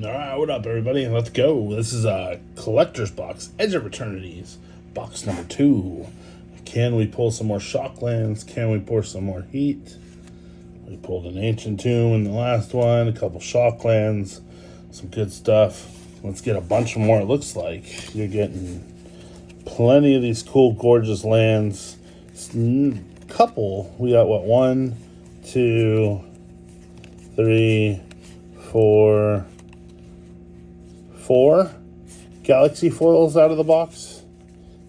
All right, what up, everybody? Let's go. This is a collector's box, Edge of Eternities, box number 2. Can we pull some more Shocklands? Can we pour some more Heat? We pulled an Ancient Tomb in the last one, a couple Shocklands, some good stuff. Let's get a bunch more. It looks like you're getting plenty of these cool, gorgeous lands. Couple. We got what? 1, 2, 3, 4 galaxy foils out of the box.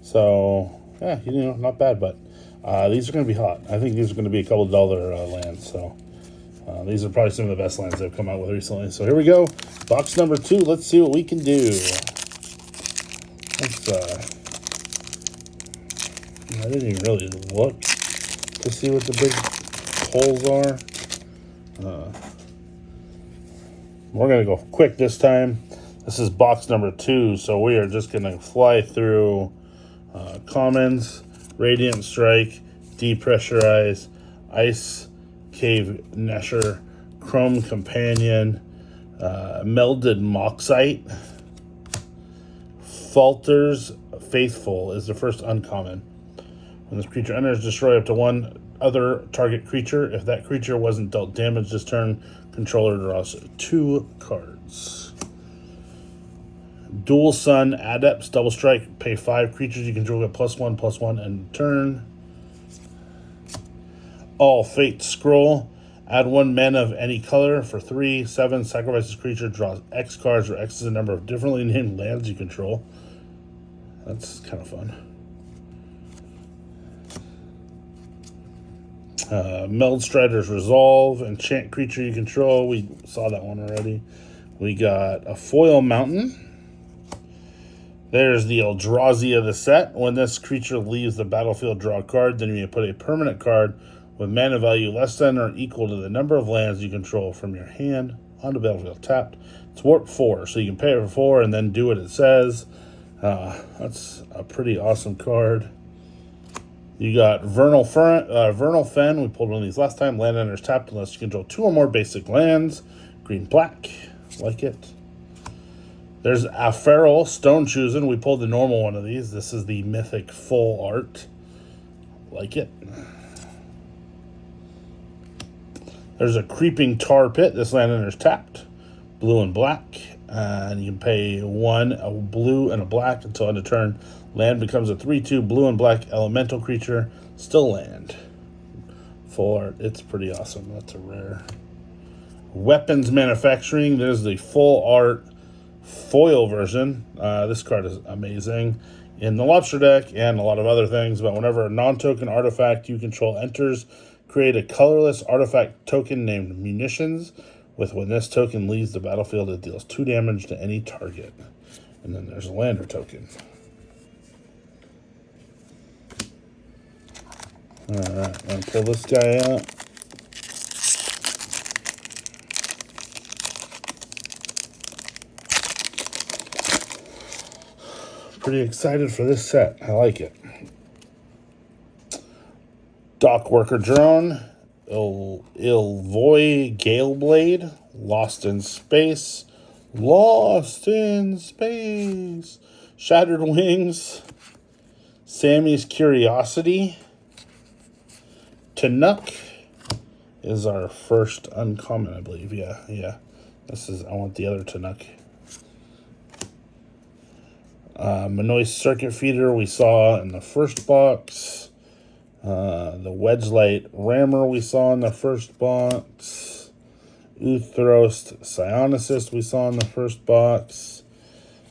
So yeah, not bad. But these are going to be hot. I think these are going to be a couple of dollar lands. So these are probably some of the best lands they've come out with recently. So here we go, box number 2. Let's see what we can do. I didn't even really look to see what the big holes are. We're going to go quick this time. This is box number 2, so we are just going to fly through Commons, Radiant Strike, Depressurize, Ice Cave Nesher, Chrome Companion, Melded Moxite, Falter's Faithful is the first uncommon. When this creature enters, destroy up to one other target creature. If that creature wasn't dealt damage this turn, controller draws 2 cards. Dual Sun Adepts, double strike, pay 5 creatures you control, get +1/+1 and turn. All Fate Scroll, add 1 mana of any color for 3, 7, sacrifices creature, draws X cards, where X is a number of differently named lands you control. That's kind of fun. Meld Strider's Resolve, enchant creature you control. We saw that one already. We got a Foil Mountain. There's the Eldrazi of the set. When this creature leaves the battlefield, draw a card. Then you may put a permanent card with mana value less than or equal to the number of lands you control from your hand onto the battlefield tapped. It's warp 4, so you can pay it for 4 and then do what it says. That's a pretty awesome card. You got Vernal Fen. We pulled one of these last time. Land enters tapped unless you control 2 or more basic lands. Green-black. Like it. There's Aferal Stone Choosing. We pulled the normal one of these. This is the mythic full art. Like it. There's a Creeping Tar Pit. This land enters tapped. Blue and black. And you can pay 1, a blue and a black until end of turn. Land becomes a 3/2 blue and black elemental creature. Still land. Full art. It's pretty awesome. That's a rare. Weapons Manufacturing. There's the full art foil version. This card is amazing in the Lobster deck and a lot of other things. But whenever a non-token artifact you control enters, create a colorless artifact token named Munitions. When this token leaves the battlefield, it deals 2 damage to any target. And then there's a lander token. Alright, I'm going to pull this guy out. Pretty excited for this set. I like it. Dock Worker Drone, Ilvoy Galeblade, Lost in Space, Shattered Wings, Sammy's Curiosity, Tanuk is our first uncommon, I believe. Yeah. I want the other Tanuk. Manoy Circuit Feeder we saw in the first box. The Wedgelight Rammer we saw in the first box. Uthrost Psionicist we saw in the first box.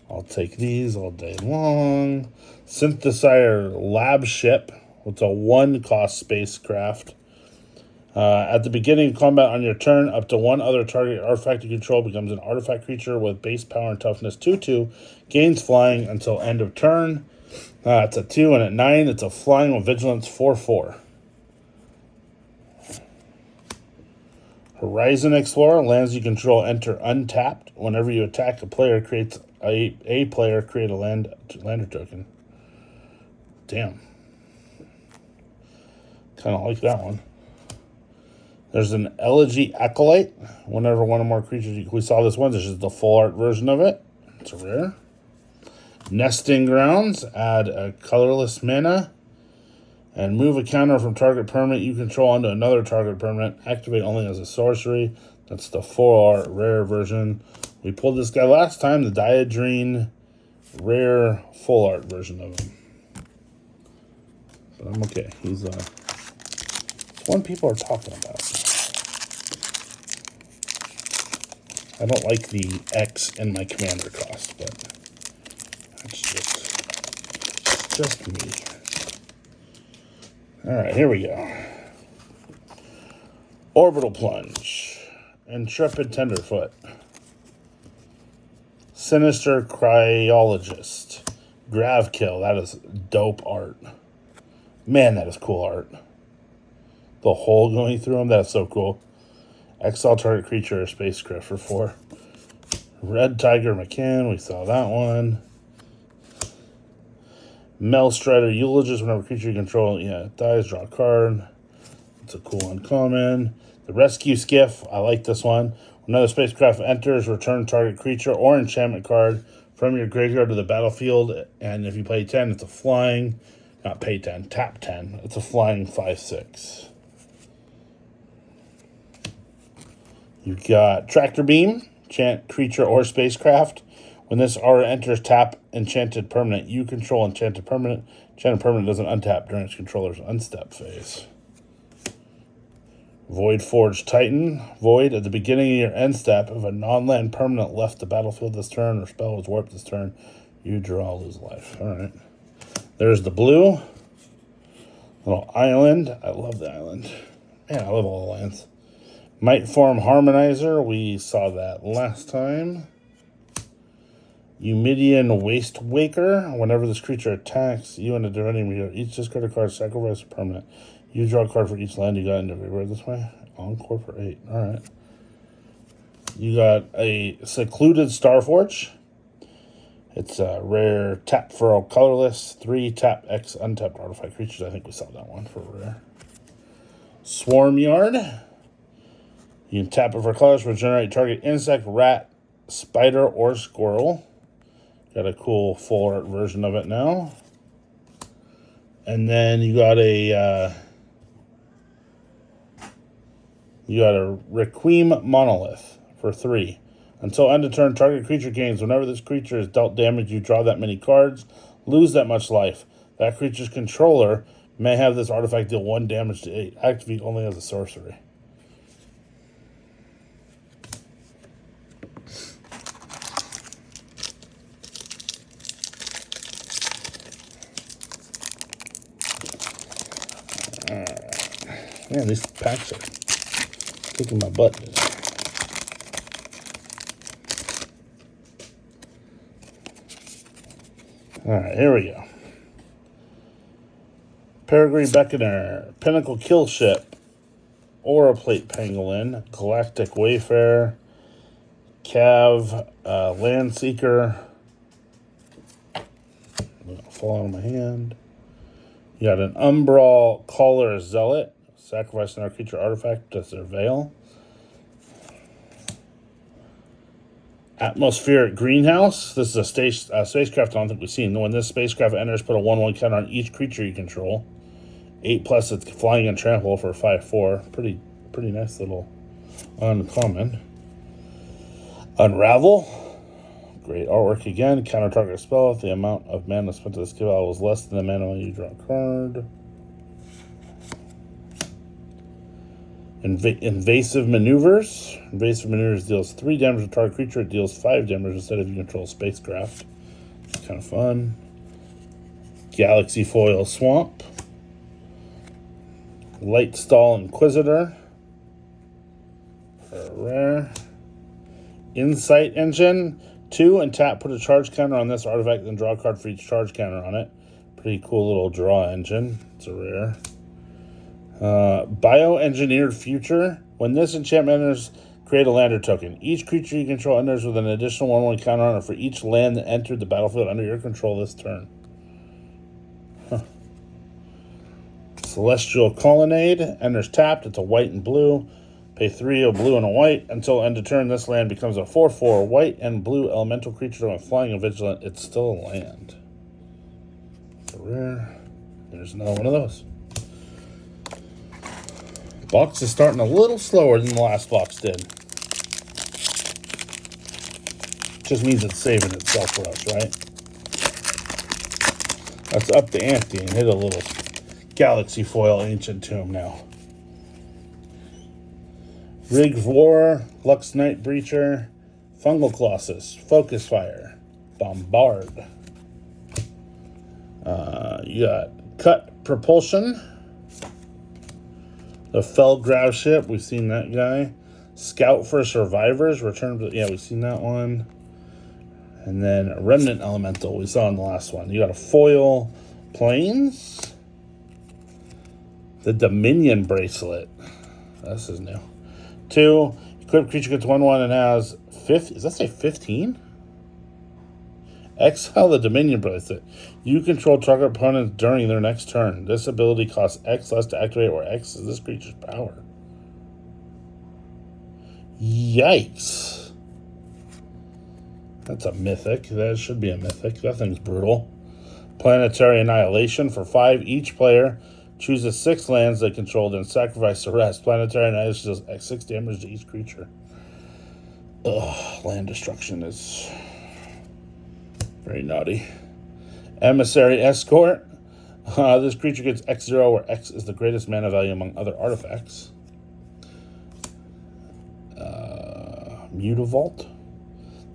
I'll take these all day long. Synthesizer Lab Ship. It's a 1-cost spacecraft. At the beginning of combat on your turn, up to 1 other target artifact you control becomes an artifact creature with base power and toughness 2/2, gains flying until end of turn. It's a 2, and at 9, it's a flying with vigilance 4/4. Horizon Explorer. Lands you control enter untapped. Whenever you attack a player, creates a player create a lander token. Damn. Kind of like that one. There's an Elegy Acolyte. Whenever one or more creatures, we saw this one. This is the full art version of it. It's a rare. Nesting Grounds. Add a colorless mana. And move a counter from target permanent you control onto another target permanent. Activate only as a sorcery. That's the full art rare version. We pulled this guy last time, the Diadrine rare full art version of him. But I'm okay. He's one people are talking about. I don't like the X in my commander cost, but that's just me. Alright, here we go. Orbital Plunge. Intrepid Tenderfoot. Sinister Cryologist. Gravkill. That is dope art. Man, that is cool art. The hole going through him, that's so cool. Exile target creature or spacecraft for 4. Red Tiger McCann, we saw that one. Melstrider Eulogist, whenever creature you control, it dies, draw a card. It's a cool uncommon. The Rescue Skiff, I like this one. When another spacecraft enters, return target creature or enchantment card from your graveyard to the battlefield. And if you play 10, it's a flying, not pay 10, tap 10. It's a flying 5/6. You've got Tractor Beam, enchant creature or spacecraft. When this aura enters, tap enchanted permanent. You control enchanted permanent. Enchanted permanent doesn't untap during its controller's unstep phase. Void Forge Titan. Void, at the beginning of your end step, if a non-land permanent left the battlefield this turn or spell was warped this turn, you draw, lose life. Alright. There's the blue. Little island. I love the island. Man, I love all the lands. Might Form Harmonizer. We saw that last time. Eumidian Waste Waker. Whenever this creature attacks, you and a divinity, each discard a card, sacrifice a permanent. You draw a card for each land you got into graveyard this way. Encore for 8. Alright. You got a Secluded Starforge. It's a rare tap for all colorless. 3 tap X untapped artifact creatures. I think we saw that one for rare. Swarm Yard. You can tap it for colors, regenerate target insect, rat, spider, or squirrel. Got a cool full art version of it now. And then you got a Requiem Monolith for 3. Until end of turn, target creature gains. Whenever this creature is dealt damage, you draw that many cards, lose that much life. That creature's controller may have this artifact deal 1 damage to 8. Activate only as a sorcery. Man, these packs are kicking my butt today. Alright, here we go. Peregrine Beckoner, Pinnacle Kill Ship, Aura Plate Pangolin, Galactic Wayfarer, Cav, Landseeker. Fall out of my hand. You got an Umbral Caller Zealot. Sacrifice another creature artifact to their veil. Atmospheric Greenhouse. This is a spacecraft I don't think we've seen. When this spacecraft enters, put a 1/1 counter on each creature you control. 8+, it's flying and trample for 5/4. Pretty nice little uncommon. Unravel. Great artwork again. Counter target spell. If the amount of mana spent to this spell was less than the mana when you draw a card. Invasive Maneuvers. Invasive Maneuvers deals 3 damage to target creature. It deals 5 damage instead if you control spacecraft. It's kind of fun. Galaxy Foil Swamp. Lightstall Inquisitor. For rare. Insight Engine. 2 and tap, put a charge counter on this artifact, then draw a card for each charge counter on it. Pretty cool little draw engine. It's a rare. Bioengineered Future. When this enchantment enters, create a lander token. Each creature you control enters with an additional 1/1 counter on it for each land that entered the battlefield under your control this turn. Celestial Colonnade. Enters tapped. It's a white and blue. Pay 3, a blue and a white. Until end of turn, this land becomes a 4/4 white and blue elemental creature with flying and vigilant. It's still a land. It's a rare. There's another one of those. Box is starting a little slower than the last box did. Just means it's saving itself for us, right? Let's up the ante and hit a little Galaxy Foil Ancient Tomb now. Rig of War, Lux Knight Breacher, Fungal Colossus, Focus Fire, Bombard. You got Cut Propulsion, the Fell Grav Ship, we've seen that guy. Scout for Survivors, Return to, yeah, we've seen that one. And then Remnant Elemental, we saw in the last one. You got a Foil Plains, the Dominion Bracelet. This is new. 2, equipped creature gets 1/1 and has 50. Does that say 15? Exile the Dominion Bracelet. You control target opponents during their next turn. This ability costs X less to activate, where X is this creature's power. Yikes. That's a mythic. That should be a mythic. That thing's brutal. Planetary Annihilation. For 5, each player chooses 6 lands they control, then sacrifice the rest. Planetary Annihilation does 6 damage to each creature. Ugh, land destruction is very naughty. Emissary Escort. This creature gets X0, where X is the greatest mana value among other artifacts. Mutavault.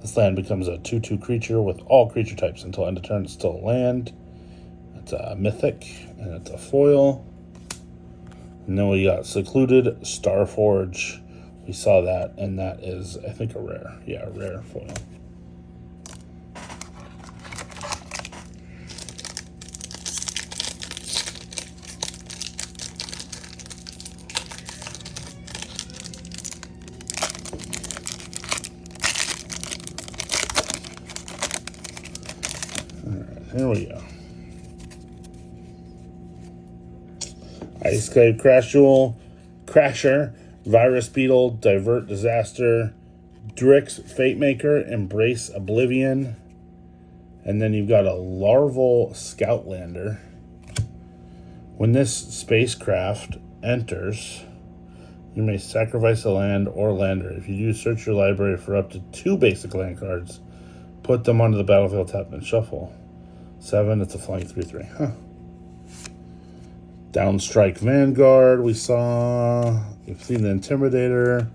This land becomes a 2/2 creature with all creature types until end of turn. It's still a land. It's a mythic, and it's a foil. And then we got Secluded Starforge. We saw that, and that is, I think, a rare. Yeah, a rare foil. Here we go. Ice Clave Crasher, Virus Beetle, Divert Disaster, Drix Fatemaker, Embrace Oblivion, and then you've got a Larval Scoutlander. When this spacecraft enters, you may sacrifice a land or lander. If you do, search your library for up to 2 basic land cards, put them onto the battlefield, tap and shuffle. 7, it's a flying 3/3. Huh. Downstrike Vanguard, we've seen the Intimidator.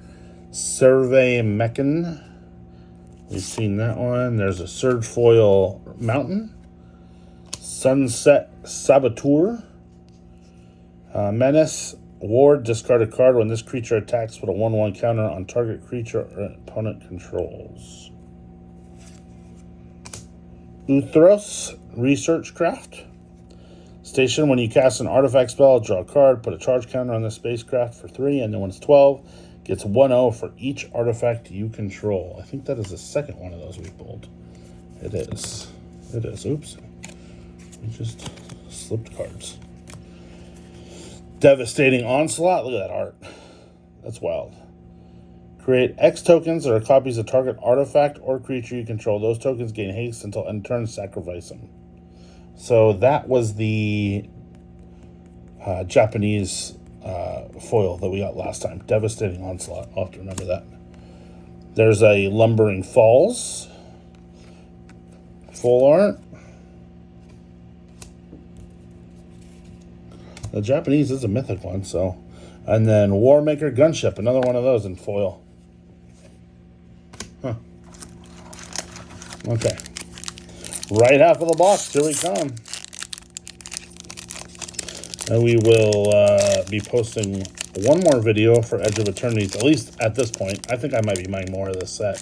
Survey Mechan, we've seen that one. There's a Surge Foil Mountain. Sunset Saboteur. Menace, Ward, discard a card. When this creature attacks, put a 1/1 counter on target creature or opponent controls. Uthros, Research Craft. Station, when you cast an artifact spell, draw a card, put a charge counter on the spacecraft for 3, and then when it's 12, gets 1/0 for each artifact you control. I think that is the second one of those we pulled. It is. It is. Oops. We just slipped cards. Devastating Onslaught. Look at that art. That's wild. Create X tokens that are copies of target artifact or creature you control. Those tokens gain haste until end turn, sacrifice them. So that was the Japanese foil that we got last time. Devastating Onslaught. I'll have to remember that. There's a Lumbering Falls. Full art. The Japanese is a mythic one, so. And then Warmaker Gunship, another one of those in foil. Huh. Okay. Right half of the box, here we come. And we will be posting one more video for Edge of Eternities, at least at this point. I think I might be buying more of this set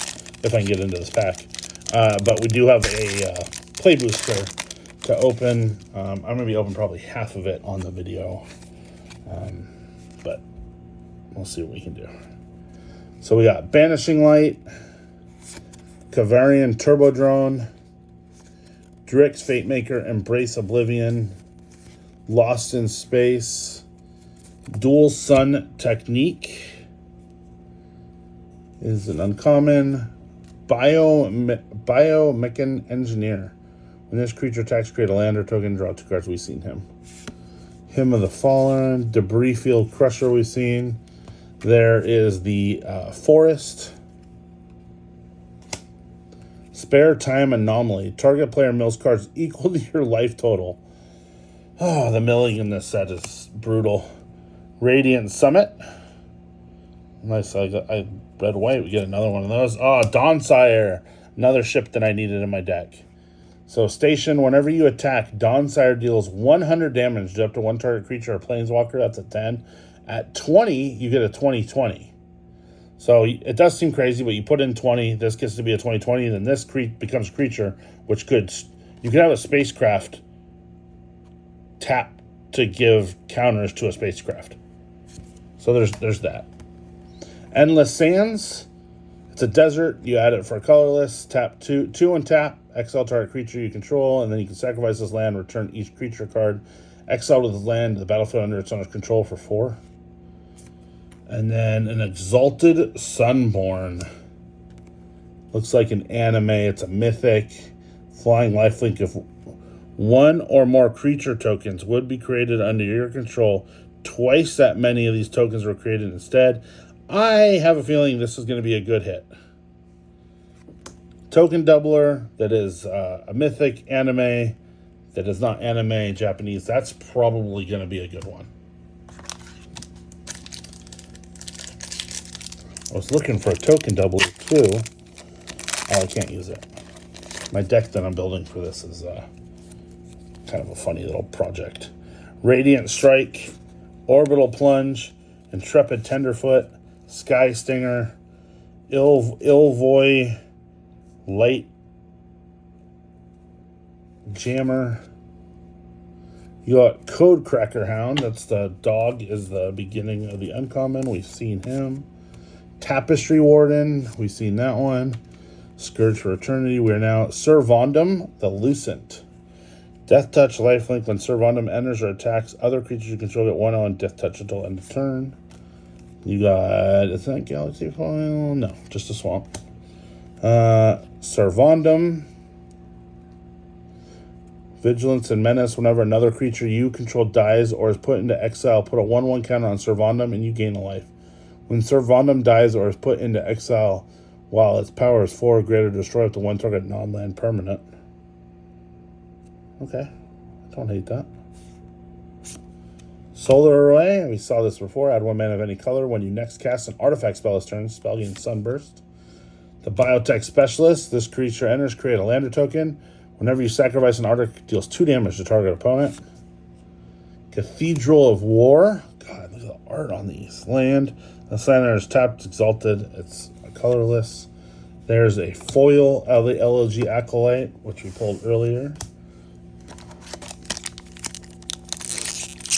if I can get into this pack. But we do have a play booster to open. I'm going to be open probably half of it on the video. But we'll see what we can do. So we got Banishing Light, Kavarian Turbo Drone, Drix Fatemaker, Embrace Oblivion, Lost in Space, Dual Sun Technique, is an uncommon biomechan engineer. When this creature attacks, create a land or token, draw 2 cards. We've seen him. Hymn of the Fallen, Debris Field Crusher we've seen. There is the Forest. Spare Time Anomaly. Target player mills cards equal to your life total. Oh, the milling in this set is brutal. Radiant Summit. Nice. I read white. We get another one of those. Oh, Dawnsire. Another ship that I needed in my deck. So station, whenever you attack, Dawnsire deals 100 damage to up to 1 target creature or planeswalker. That's a 10. At 20, you get a 20/20. So it does seem crazy, but you put in 20, this gets to be a 20/20, then this becomes creature, which you could have a spacecraft tap to give counters to a spacecraft. So there's that. Endless Sands. It's a desert. You add it for colorless. Tap 2 and tap. Exile target creature you control, and then you can sacrifice this land, return each creature card exiled with the land to the battlefield under its owner's control for 4. And then an Exalted Sunborn. Looks like an anime. It's a mythic. Flying lifelink. If 1 or more creature tokens would be created under your control, twice that many of these tokens were created instead. I have a feeling this is going to be a good hit. Token doubler that is a mythic anime that is not anime Japanese. That's probably going to be a good one. I was looking for a token doubler too. Oh, I can't use it. My deck that I'm building for this is kind of a funny little project. Radiant Strike, Orbital Plunge, Intrepid Tenderfoot, Sky Stinger, Ilvoy, Light Jammer. You got Code Cracker Hound. That's the dog, is the beginning of the uncommon. We've seen him. Tapestry Warden. We've seen that one. Scourge for Eternity. We're now Servondum the Lucent. Death Touch lifelink. When Servondum enters or attacks other creatures you control, get 1 on Death Touch until end of turn. You got, is that Galaxy Foil? No, just a swamp. Servondum. Vigilance and Menace. Whenever another creature you control dies or is put into exile, put a 1/1 counter on Servondum and you gain a life. When Servondum dies or is put into exile while its power is 4 or greater, destroy up to 1 target non-land permanent. Okay, I don't hate that. Solar Array, we saw this before. Add 1 mana of any color. When you next cast an artifact spell this turn, spell gains Sunburst. The Biotech Specialist, this creature enters, create a lander token. Whenever you sacrifice an artifact, deals 2 damage to target opponent. Cathedral of War. God, look at the art on these. Land. The center is tapped, exalted. It's colorless. There's a foil of the LOG Acolyte, which we pulled earlier.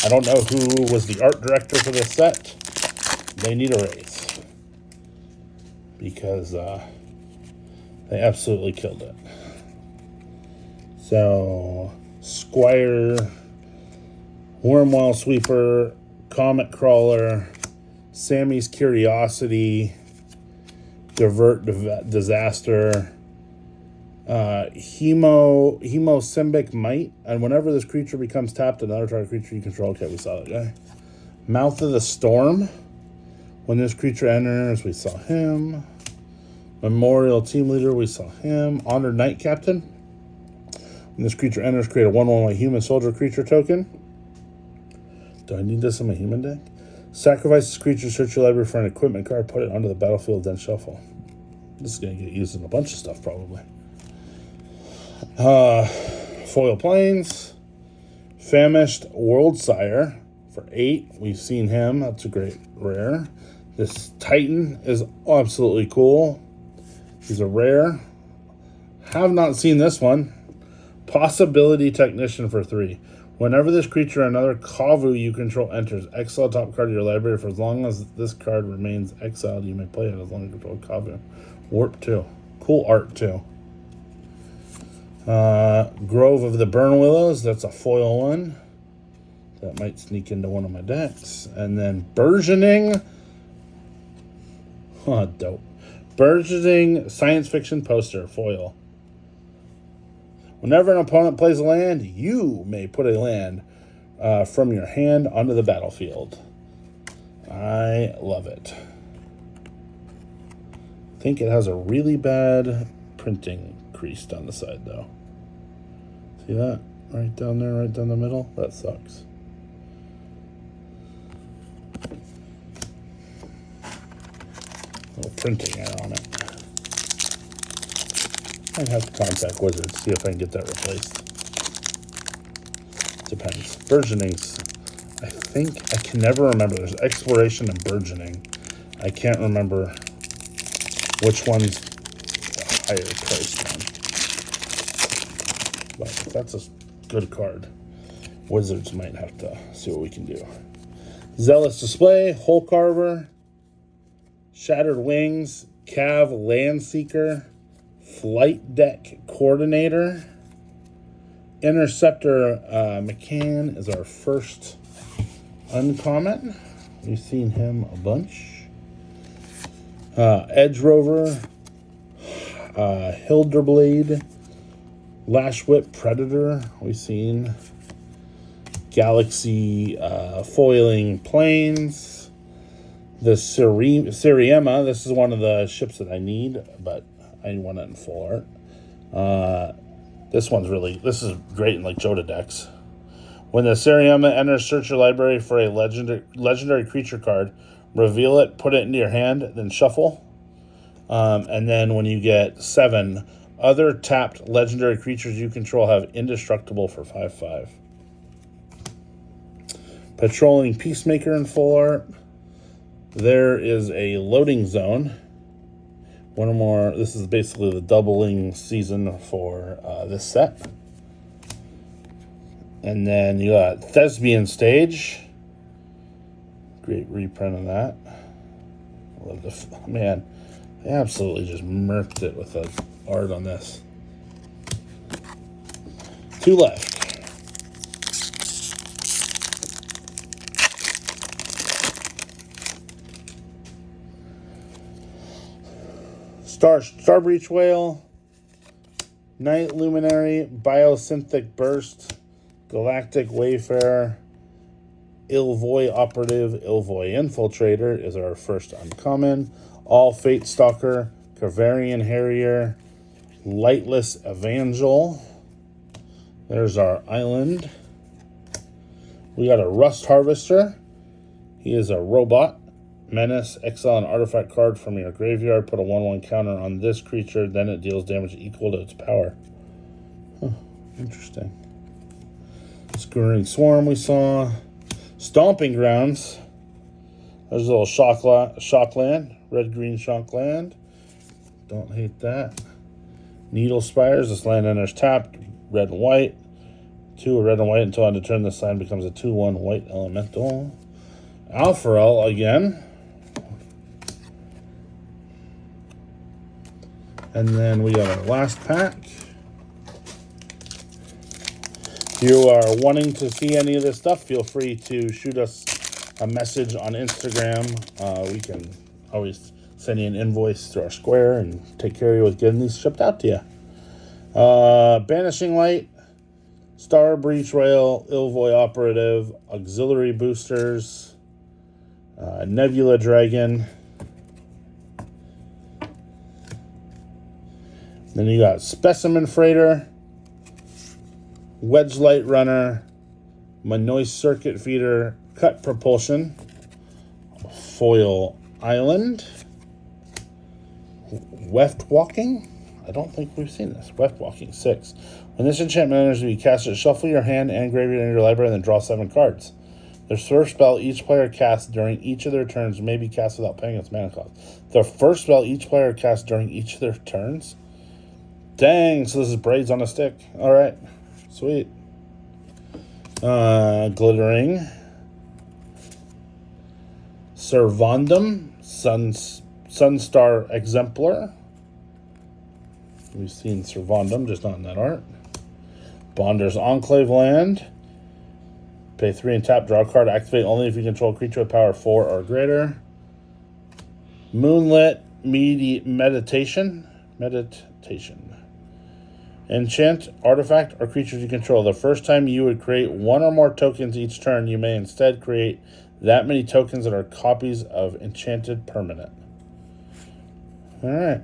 I don't know who was the art director for this set. They need a raise. Because they absolutely killed it. So, Squire, Wormwall Sweeper, Comet Crawler, Sammy's Curiosity, Divert Disaster, Hemosymbic Might, and whenever this creature becomes tapped, another target creature you control. Okay, we saw that guy. Mouth of the Storm. When this creature enters, we saw him. Memorial Team Leader, we saw him. Honored Knight Captain. When this creature enters, create a 1/1 white human soldier creature token. Do I need this in my human deck? Sacrifice this creature, search your library for an equipment card, put it onto the battlefield, then shuffle. This is going to get used in a bunch of stuff, probably. Foil Plains. Famished Worldsire for 8. We've seen him. That's a great rare. This Titan is absolutely cool. He's a rare. Have not seen this one. Possibility Technician for 3. Whenever this creature or another Kavu you control enters, exile top card of your library. For as long as this card remains exiled, you may play it as long as you control Kavu. Warp 2. Cool art, too. Grove of the Burn Willows. That's a foil one. That might sneak into one of my decks. And then Burgeoning. Oh, dope. Burgeoning science fiction poster foil. Whenever an opponent plays a land, you may put a land from your hand onto the battlefield. I love it. I think it has a really bad printing crease down the side, though. See that? Right down there, right down the middle? That sucks. Little printing error on it. I'd have to contact Wizards, see if I can get that replaced. Depends. Burgeonings, I think, I can never remember. There's exploration and burgeoning. I can't remember which one's the higher priced one. But that's a good card. Wizards might have to see what we can do. Zealous Display, Hole Carver, Shattered Wings, Cav Landseeker, Flight Deck Coordinator, Interceptor McCann is our first uncommon. We've seen him a bunch. Edge Rover, Hilderblade, Lash Whip Predator. We've seen Galaxy Foiling Planes. The Siriema. This is one of the ships that I need, but I want it in full art. This is great in like Joda decks. When the Siriema enters, search your library for a legendary creature card. Reveal it, put it into your hand, then shuffle. And then when you get 7, other tapped legendary creatures you control have indestructible for 5/5. Patrolling Peacemaker in full art. There is a loading zone. One or more. This is basically the doubling season for this set. And then you got Thespian Stage. Great reprint of that. Love the man. They absolutely just murked it with the art on this. 2 left. Starbreach Whale, Night Luminary, Biosynthetic Burst, Galactic Wayfarer, Ilvoy Operative, Ilvoy Infiltrator is our first uncommon. All Fate Stalker, Kavarian Harrier, Lightless Evangel. There's our island. We got a Rust Harvester. He is a robot. Menace, exile an artifact card from your graveyard. Put a 1/1 counter on this creature. Then it deals damage equal to its power. Huh, interesting. Scurrying Swarm we saw. Stomping Grounds. There's a little Shockland. Red-green Shockland. Don't hate that. Needle Spires. This land enters tapped. Red and white. 2 red and white until end of turn. This land becomes a 2/1 white elemental. Alpharel again. And then we got our last pack. If you are wanting to see any of this stuff, feel free to shoot us a message on Instagram. We can always send you an invoice through our Square and take care of you with getting these shipped out to you. Banishing Light, Star Breach Rail, Ilvoy Operative, Auxiliary Boosters, Nebula Dragon. Then you got Specimen Freighter, Wedge Light Runner, Manois Circuit Feeder, Cut Propulsion, Foil Island, Weft Walking. I don't think we've seen this. Weft Walking 6. When this enchantment enters, you cast it, shuffle your hand and graveyard into your library, and then draw 7 cards. The first spell each player casts during each of their turns may be cast without paying its mana cost. The first spell each player casts during each of their turns? Dang, so this is Braids on a Stick. All right, sweet. Glittering. Servandum, Sunstar Exemplar. We've seen Servandum, just not in that art. Bonder's Enclave Land. Pay 3 and tap, draw a card, activate only if you control a creature with power 4 or greater. Moonlit, meditation. Enchant artifact or creatures you control. The first time you would create one or more tokens each turn, you may instead create that many tokens that are copies of enchanted permanent. All right.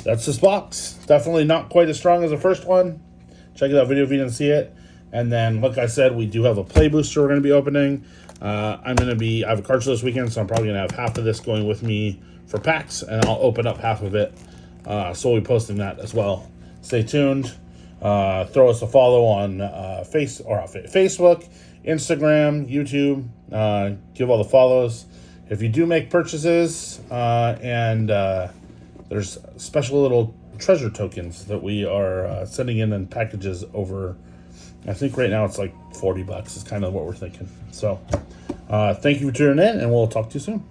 That's this box. Definitely not quite as strong as the first one. Check out that video if you didn't see it. And then, like I said, we do have a play booster we're going to be opening. I have a card show this weekend, so I'm probably going to have half of this going with me for packs, and I'll open up half of it. So we'll be posting that as well. Stay tuned. Throw us a follow on Facebook, Instagram, YouTube. Give all the follows. If you do make purchases, there's special little treasure tokens that we are sending in packages over. I think right now it's like $40 is kind of what we're thinking. So thank you for tuning in, and we'll talk to you soon.